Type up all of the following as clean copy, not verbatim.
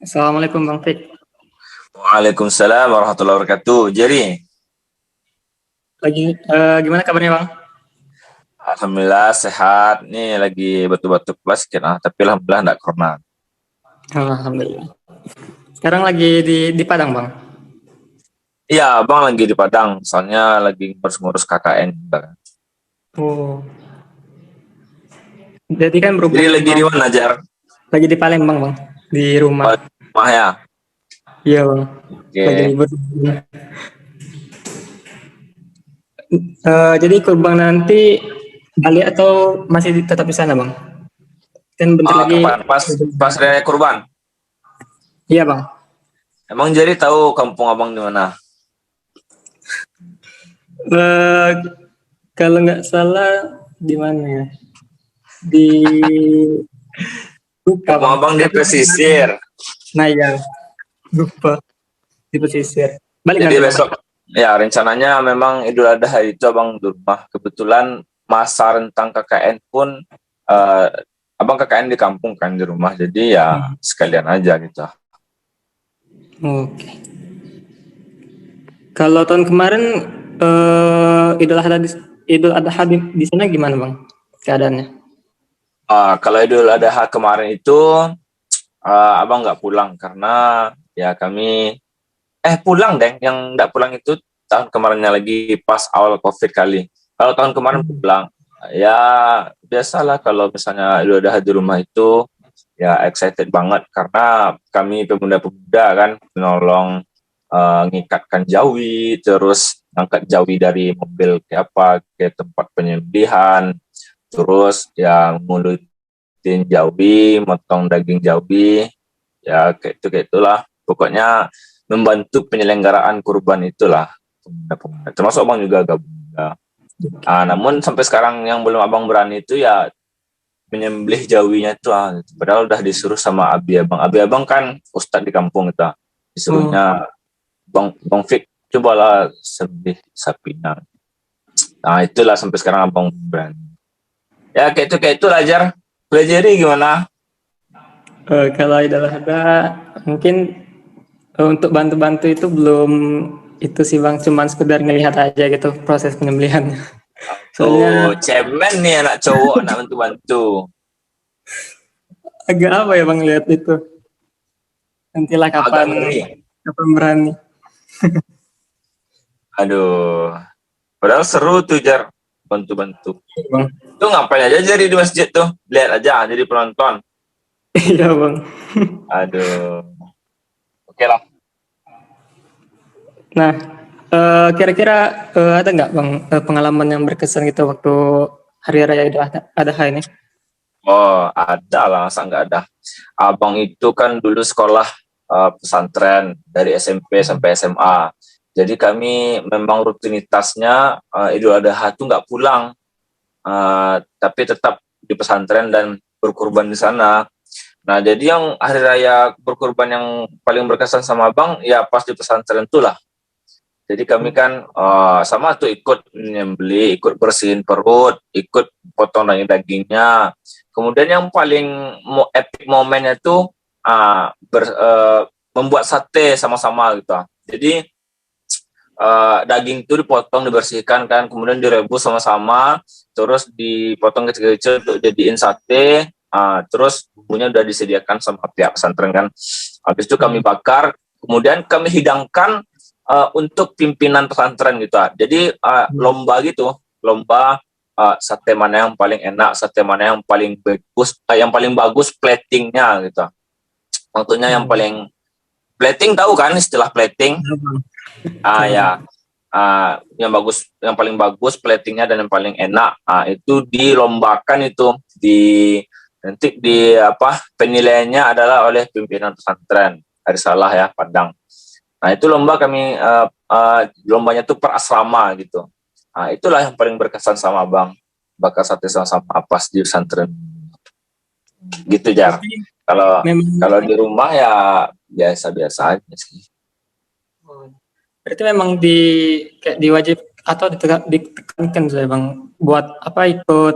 Assalamualaikum Bang Fik. Waalaikumsalam warahmatullahi wabarakatuh. Jadi, Gimana kabarnya Bang? alhamdulillah sehat. Nih lagi batuk-batuk plus tapi alhamdulillah enggak corona. Alhamdulillah. Sekarang lagi di Padang Bang. Iya, Bang lagi di Padang, soalnya lagi ngurus-ngurus KKN. Oh, jadi kan Jadi berhubung lagi di mana, Jar? lagi di Palembang Bang, di Oh, rumah. di rumah ya. Iya Bang, lagi Oke. libur. Jadi kurban nanti balik atau masih tetap di sana Bang? Kan bentar lagi. Kapan? Pas raya kurban. Iya Bang. Emang jadi tahu kampung Abang di mana? Eh, Kalau nggak salah di mana ya? Di lupa Kampung Bang. Abang di pesisir. Nah ya, lupa di pesisir. Balik Jadi nanti Bang. besok ya rencananya memang Idul Adha itu Abang di rumah. Kebetulan masa rentang KKN pun eh, Abang KKN di kampung kan di rumah. Jadi ya sekalian aja gitu. Oke. Kalau tahun kemarin Idul Adha di sana gimana Bang keadaannya? Kalau Idul Adha kemarin itu Abang nggak pulang karena ya kami pulang deh. Yang nggak pulang itu tahun kemarinnya lagi pas awal COVID kali. Kalau tahun kemarin pulang, ya biasalah kalau misalnya Idul Adha di rumah itu ya excited banget karena kami pemuda-pemuda kan menolong ngikatkan jawi, terus angkat jawi dari mobil ke tempat penyembelihan, terus yang ngulutin jawi, motong daging jawi, ya kayak itulah. Pokoknya membantu penyelenggaraan kurban itulah. Termasuk Abang juga gabung. Namun sampai sekarang yang belum Abang berani itu ya menyembelih jawinya itu padahal udah disuruh sama abi abang. Abi abang kan ustadz di kampung kita. Disuruhnya Bang Fik cobalah sembelih sapinya. Nah itulah sampai sekarang Abang berani. Ya kayak itu Jar. Pelajari gimana? Kalau Idul Adha mungkin untuk bantu-bantu itu belum itu sih Bang, cuman sekedar ngelihat aja gitu proses penyembelihannya. Oh, Soalnya cemen nih anak cowok, anak bantu-bantu. agak apa ya Bang lihat itu. Nantilah Agak kapan ngeri. kapan berani. Aduh. Padahal seru tuh Jar, bantu-bantu. Bang. Tuh ngapain aja jadi di masjid tuh? Lihat aja jadi penonton. Iya Bang. Aduh. Oke lah. Nah, kira-kira ada nggak Bang pengalaman yang berkesan gitu waktu Hari Raya Idul Adha ini? Oh, ada lah, masa nggak ada. Abang itu kan dulu sekolah pesantren dari SMP sampai SMA. Jadi kami memang rutinitasnya Idul Adha itu nggak pulang, tapi tetap di pesantren dan berkurban di sana. Nah, jadi yang hari raya berkurban yang paling berkesan sama Abang ya pas di pesantren itulah. Jadi kami kan sama tuh ikut nyembeli, ikut bersihin perut, ikut potong dagingnya. Kemudian yang paling epic momennya tuh membuat sate sama-sama gitu. Jadi daging itu dipotong, dibersihkan kan, kemudian direbus sama-sama, terus dipotong kecil-kecil untuk jadiin sate. Terus bumbunya udah disediakan sama pihak pesantren kan. Habis itu kami bakar, kemudian kami hidangkan untuk pimpinan pesantren gitu. Jadi lomba gitu, lomba sate mana yang paling enak, sate mana yang paling bagus platingnya gitu. Maksudnya yang paling plating, tahu kan istilah plating? Ya, yang paling bagus platingnya dan yang paling enak itu dilombakan itu nanti penilaiannya adalah oleh pimpinan pesantren Arisalah ya Padang. Nah itu lombanya tuh per asrama gitu. Nah itulah yang paling berkesan sama Abang, bakar sate sama-sama pas di pesantren gitu Jar. Kalau di rumah ya biasa-biasa aja sih. Berarti memang kayak diwajib atau ditekankan saya Bang buat ikut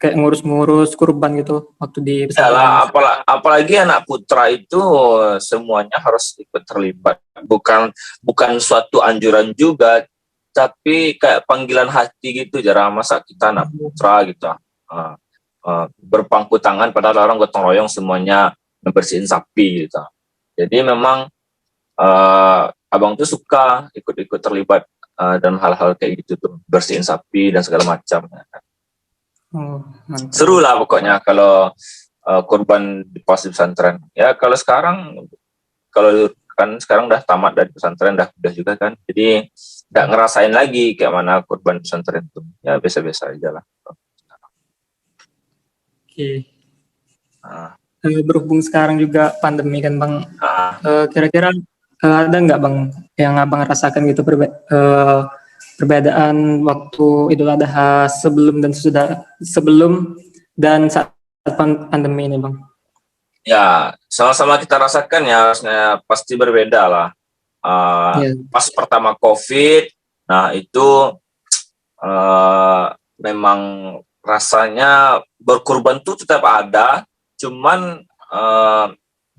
kayak ngurus-ngurus kurban gitu waktu di Yalah, pesantren. apalagi anak putra itu semuanya harus ikut terlibat. Bukan suatu anjuran juga, tapi kayak panggilan hati gitu. Jarang masa kita anak putra gitu. Berpangku tangan padahal orang gotong royong semuanya membersihin sapi gitu. Jadi memang abang tuh suka ikut-ikut terlibat dalam hal-hal kayak gitu tuh, bersihin sapi dan segala macam. Oh, mantap. Seru lah pokoknya kalau kurban di pas di pesantren. Ya kalau sekarang udah tamat dari pesantren, udah juga kan. Jadi nggak ngerasain lagi kayak mana kurban pesantren itu. Ya biasa-biasa aja lah. Oke. Nah, Berhubung sekarang juga pandemi kan Bang, nah, kira-kira ada nggak Bang yang Abang rasakan gitu perbedaan waktu Idul Adha sebelum dan saat pandemi ini Bang? ya sama-sama kita rasakan ya, harusnya pasti berbeda lah. Ya, Pas pertama COVID, nah itu memang rasanya berkurban tuh tetap ada, cuman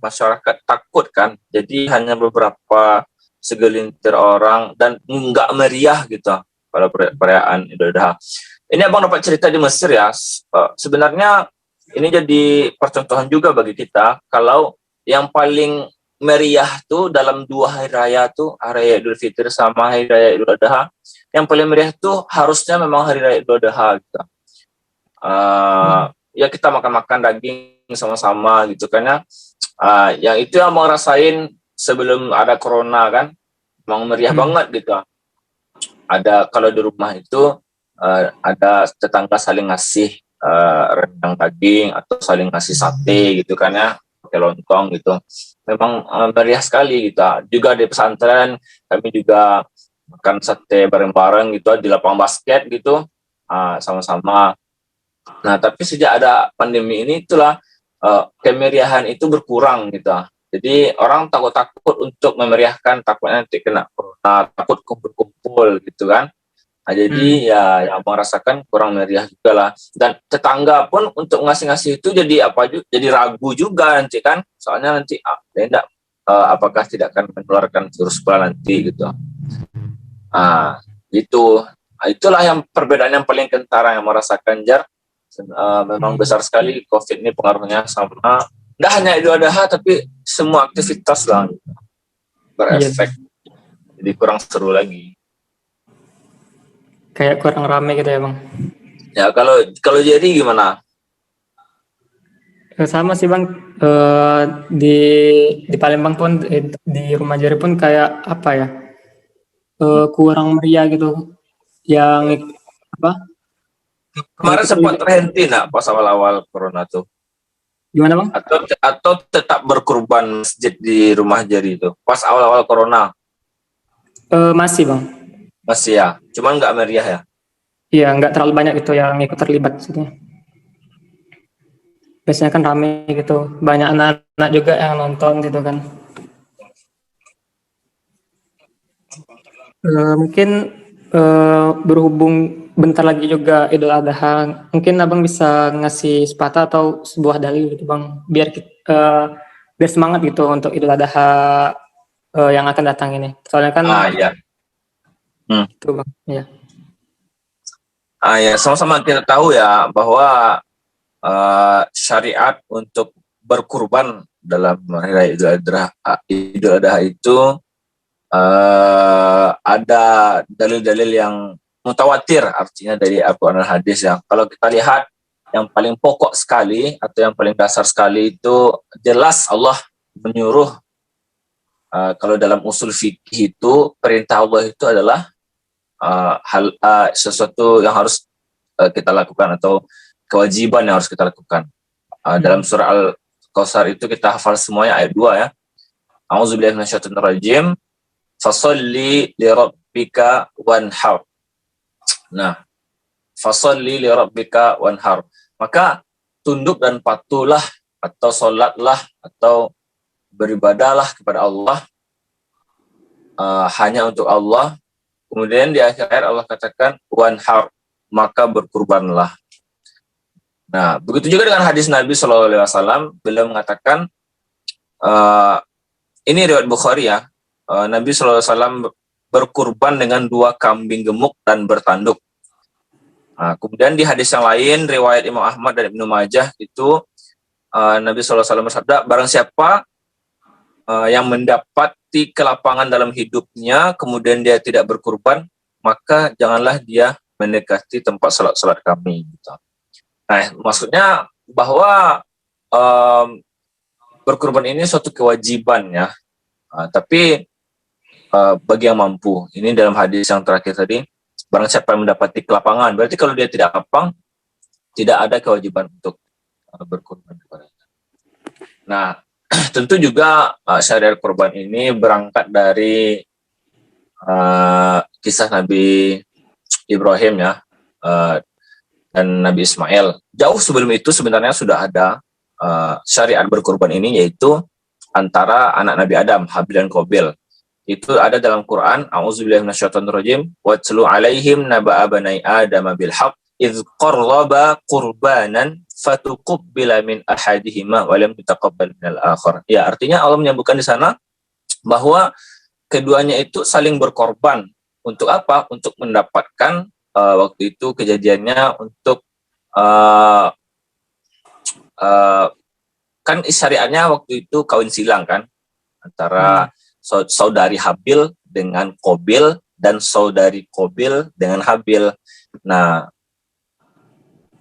masyarakat takut kan, jadi hanya beberapa segelintir orang dan nggak meriah gitu pada perayaan Idul Adha. Ini abang dapat cerita di Mesir ya, sebenarnya ini jadi percontohan juga bagi kita kalau yang paling meriah tuh dalam 2 hari raya tuh, hari raya Idul Fitri sama hari raya Idul Adha, yang paling meriah tuh harusnya memang hari raya Idul Adha gitu. Ya kita makan-makan daging sama-sama gitu kan ya. Yang itu yang mau rasain sebelum ada corona kan, emang meriah banget gitu. Ada kalau di rumah itu ada tetangga saling ngasih rendang daging atau saling ngasih sate gitu kan ya, pakai lontong gitu. Memang meriah sekali gitu. Juga di pesantren kami juga makan sate bareng-bareng gitu di lapangan basket gitu, sama-sama. Nah, tapi sejak ada pandemi ini itulah kemeriahan itu berkurang gitu. Jadi orang takut-takut untuk memeriahkan, takutnya nanti kena corona, takut kumpul-kumpul gitu kan. Nah, jadi ya yang merasakan kurang meriah juga lah. Dan tetangga pun untuk ngasih-ngasih itu jadi jadi ragu juga nanti kan. Soalnya nanti tidak apakah tidak akan menularkan virus corona nanti gitu. Itu itulah yang perbedaan yang paling kentara yang merasakan Jar. Memang besar sekali COVID ini pengaruhnya sama. Tidak hanya Idul Adha tapi semua aktivitas lah iya, berefek. Jadi kurang seru lagi. kayak kurang rame gitu ya Bang. Ya kalau jadi gimana? Sama sih Bang, di Palembang pun di rumah Jari pun kayak apa ya, kurang meriah gitu. Yang apa? Kemarin Ikut sempat terlibat. terhenti nak pas awal-awal corona tuh, Gimana Bang? atau tetap berkurban masjid di rumah Jari itu pas awal-awal corona Masih Bang. masih ya, cuman nggak meriah ya. Iya, nggak terlalu banyak itu yang ikut terlibat maksudnya. Biasanya kan rame gitu, banyak anak-anak juga yang nonton gitu kan. Mungkin berhubung bentar lagi juga Idul Adha, mungkin Abang bisa ngasih sepatah atau sebuah dalil gitu Bang, biar semangat gitu untuk Idul Adha yang akan datang ini. Soalnya kan Ya. itu Bang, ya. Ya sama-sama kita tahu ya bahwa syariat untuk berkurban dalam hari raya Idul Adha itu ada dalil-dalil yang mutawatir, artinya dari Al-Quran dan hadis ya. Kalau kita lihat yang paling pokok sekali atau yang paling dasar sekali itu jelas Allah menyuruh, kalau dalam usul fikih itu perintah Allah itu adalah sesuatu yang harus kita lakukan atau kewajiban yang harus kita lakukan. Dalam surah Al-Kautsar itu kita hafal semuanya ayat 2 ya. A'udzubillahi minasyaitonirrajim. Fasalli li rabbika wanhar. Nah, fasalli li rabbika wanhar. Maka tunduk dan patuhlah atau salatlah atau beribadahlah kepada Allah, hanya untuk Allah. Kemudian di akhir ayat Allah katakan wanhar, maka berkurbanlah. Nah, begitu juga dengan hadis Nabi SAW, beliau mengatakan, eh, ini riwayat Bukhari ya, Nabi SAW berkurban dengan 2 kambing gemuk dan bertanduk. Nah, kemudian di hadis yang lain, riwayat Imam Ahmad dan Ibnu Majah itu, Nabi SAW bersabda, barang siapa yang mendapati kelapangan dalam hidupnya, kemudian dia tidak berkurban, maka janganlah dia mendekati tempat salat-salat kami. Gitu. Nah, maksudnya bahwa berkurban ini suatu kewajiban ya, tapi bagi yang mampu. Ini dalam hadis yang terakhir tadi, barang siapa yang mendapati kelapangan, berarti kalau dia tidak lapang, tidak ada kewajiban untuk berkurban kepadanya. Nah, tentu juga syariat kurban ini berangkat dari kisah Nabi Ibrahim ya, dan Nabi Ismail. Jauh sebelum itu sebenarnya sudah ada syariat berkurban ini, yaitu antara anak Nabi Adam, Habil dan Qabil. Itu ada dalam Quran, a'udzubillahi minasyaitonirrajim, watlu alaihim naba'a bani Adam bil haqq idz qarraba qurbanan fatuqabbala min ahadihima wa lam yutaqabbal minal akhar. Ya, artinya Allah menyebutkan di sana bahwa keduanya itu saling berkorban. Untuk apa? Untuk mendapatkan waktu itu kejadiannya untuk kan syariatnya waktu itu kawin silang kan, antara saudari Habil dengan Qabil dan saudari Qabil dengan Habil. Nah,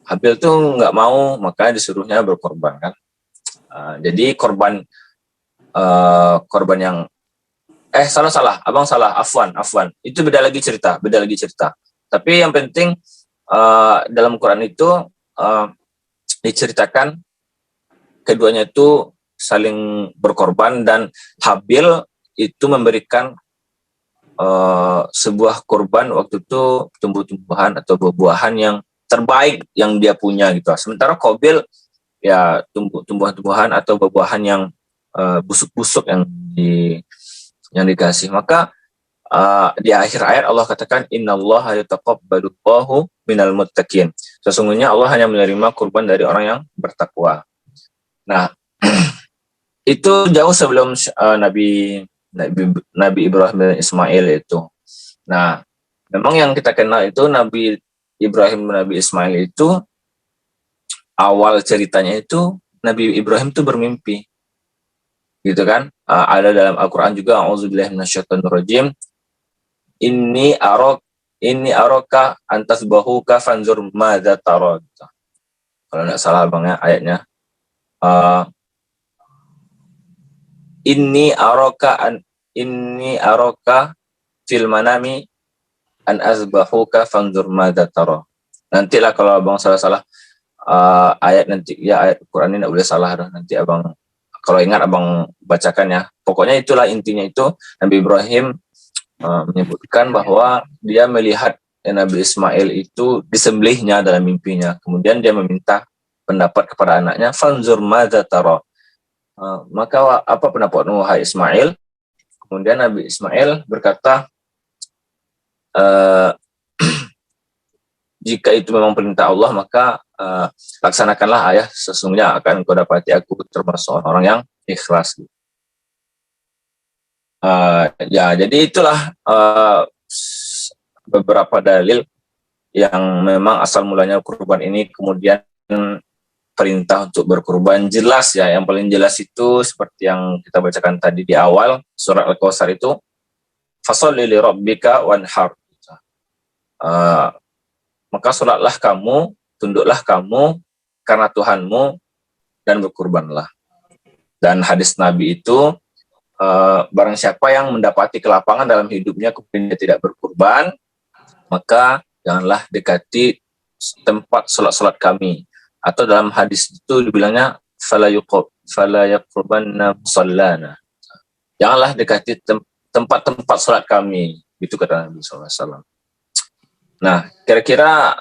Habil tuh nggak mau, maka disuruhnya berkorban kan. Jadi korban yang abang salah, afwan, itu beda lagi cerita. Tapi yang penting dalam Quran itu diceritakan keduanya itu saling berkorban, dan Habil itu memberikan sebuah korban waktu itu tumbuh-tumbuhan atau buah-buahan yang terbaik yang dia punya gitu. Sementara Qabil ya tumbuhan-tumbuhan atau buah-buahan yang busuk-busuk yang dikasih. Maka di akhir ayat Allah katakan, innallaha yataqabbalullahu minal muttaqin. Sesungguhnya Allah hanya menerima kurban dari orang yang bertakwa. Nah, itu jauh sebelum Nabi Ibrahim dan Ismail itu. Nah, memang yang kita kenal itu Nabi Ibrahim dan Nabi Ismail itu, awal ceritanya itu Nabi Ibrahim itu bermimpi. Gitu kan? Ada dalam Al-Quran juga, a'udzubillahi minasyaitonirrajim, inni araka antasbahuka fanzur madza tara. Kalau enggak salah abangnya ayatnya. Inni araka fil manami an azbahuka fanzur madza tara. Nantilah kalau abang salah ayat nanti ya, ayat Quran ini enggak boleh salah dah. Nanti abang kalau ingat abang bacakan ya. Pokoknya itulah intinya, itu Nabi Ibrahim menyebutkan bahwa dia melihat Nabi Ismail itu disembelihnya dalam mimpinya. Kemudian dia meminta pendapat kepada anaknya, fanzur madza tara. Maka apa pendapatmu wahai Ismail? Kemudian Nabi Ismail berkata, jika itu memang perintah Allah, maka laksanakanlah ayah, sesungguhnya akan kau dapati aku termasuk orang yang ikhlas. Ya, jadi itulah beberapa dalil yang memang asal mulanya kurban ini kemudian perintah untuk berkurban. Jelas ya, yang paling jelas itu seperti yang kita bacakan tadi di awal surat Al-Kautsar itu, fasholli li rabbika wanhar. Maka sholatlah kamu, tunduklah kamu karena Tuhanmu, dan berkurbanlah. Dan hadis Nabi itu, barang siapa yang mendapati kelapangan dalam hidupnya kemudian dia tidak berkurban, maka janganlah dekati tempat sholat-sholat kami. Atau dalam hadis itu dibilangnya fala yaqrubanna musallana. Janganlah dekati tempat-tempat sholat kami, itu kata Nabi SAW. Nah, kira-kira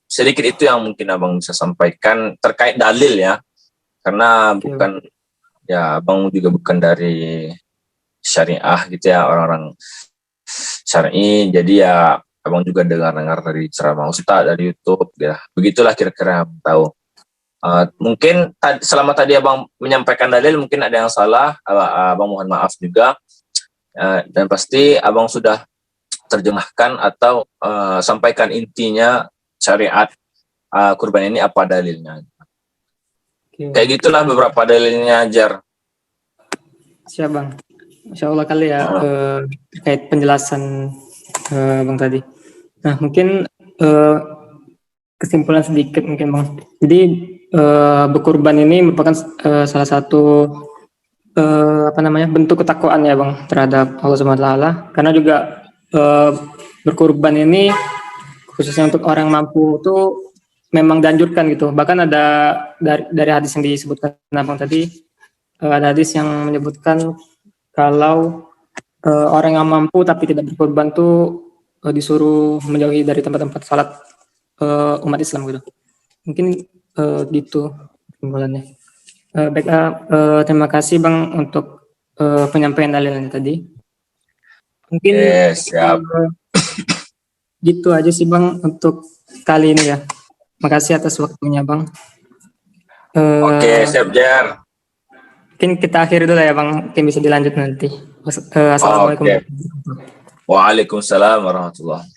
sedikit itu yang mungkin abang bisa sampaikan terkait dalil ya, karena bukan ya, abang juga bukan dari syariah gitu ya, orang-orang syar'i, jadi ya abang juga dengar-dengar dari ceramah Ustadz dari YouTube, ya. Begitulah kira-kira yang abang tahu. Mungkin selama tadi abang menyampaikan dalil mungkin ada yang salah, abang mohon maaf juga. Dan pasti abang sudah terjemahkan atau sampaikan intinya syariat kurban ini apa dalilnya. Oke, Kayak gitulah beberapa dalilnya, Jar. siap Bang. Insya Allah kali ya terkait penjelasan Bang tadi. Nah mungkin kesimpulan sedikit mungkin Bang. Jadi berkurban ini merupakan salah satu bentuk ketakwaan ya Bang terhadap Allah Subhanahu wa taala, karena juga berkurban ini khususnya untuk orang mampu itu memang dianjurkan gitu. Bahkan ada dari hadis yang disebutkan Abang tadi, ada hadis yang menyebutkan kalau orang yang mampu tapi tidak berkorban tuh disuruh menjauhi dari tempat-tempat salat umat Islam gitu. Mungkin gitu kesimpulannya. Baik, terima kasih Bang untuk penyampaian dalilnya tadi. Mungkin Siap. gitu aja sih Bang untuk kali ini ya. Makasih atas waktunya Bang. Oke, siap, Jar. Mungkin kita akhiri dulu ya Bang, mungkin bisa dilanjut nanti. Assalamualaikum. Oke. Waalaikumsalam warahmatullahi